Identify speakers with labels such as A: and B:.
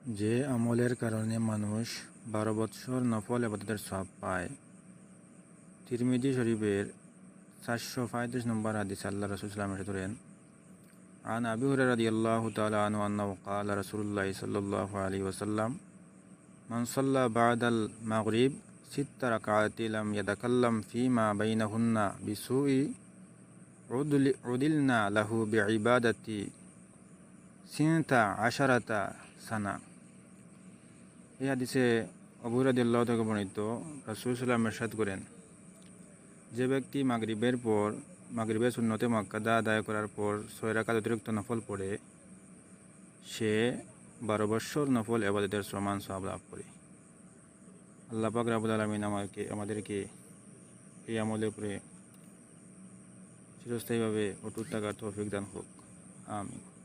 A: যে আমলের কারণে মানুষ 12 বৎসর নফল ইবাদতের সওয়াব পায়। তিরমিজি শরীফের 435 নম্বর হাদিস আল্লাহ রাসূল সাল্লাল্লাহু আলাইহি ওয়াসাল্লাম বলেন, আন আবি হুরায়রা রাদিয়াল্লাহু তাআলা আনহু আন্নাহু ক্বালা রাসূলুল্লাহ সাল্লাল্লাহু আলাইহি ওয়াসাল্লাম মান সাল্লা বা'দাল মাগরিব সিত্তা রাকাআতি লাম ইয়াতাকাল্লাম ফীমা বাইনাহুন্না বিসুই উদিলনা লাহু বিইবাদাতি সিনতা আশারাতা সানা। এই হাদিসে আবু হুরায়রা রাদিয়াল্লাহু থেকে বর্ণিত, রাসূল সাল্লাল্লাহু আলাইহি ওয়াসাল্লাম ইরশাদ করেন, যে ব্যক্তি মাগরিবের সুন্নতে মুআক্কাদা আদায় করার পর 6 রাকাত অতিরিক্ত নফল পড়ে, সে 12 বৎসর নফল ইবাদতের সমান সওয়াব লাভ করে। আল্লাহ পাক রব্বুল আলামিন আমাদেরকে এই আমলের উপরে চিরস্থায়ীভাবে অটুট থাকার তৌফিক দান হোক। আমিন।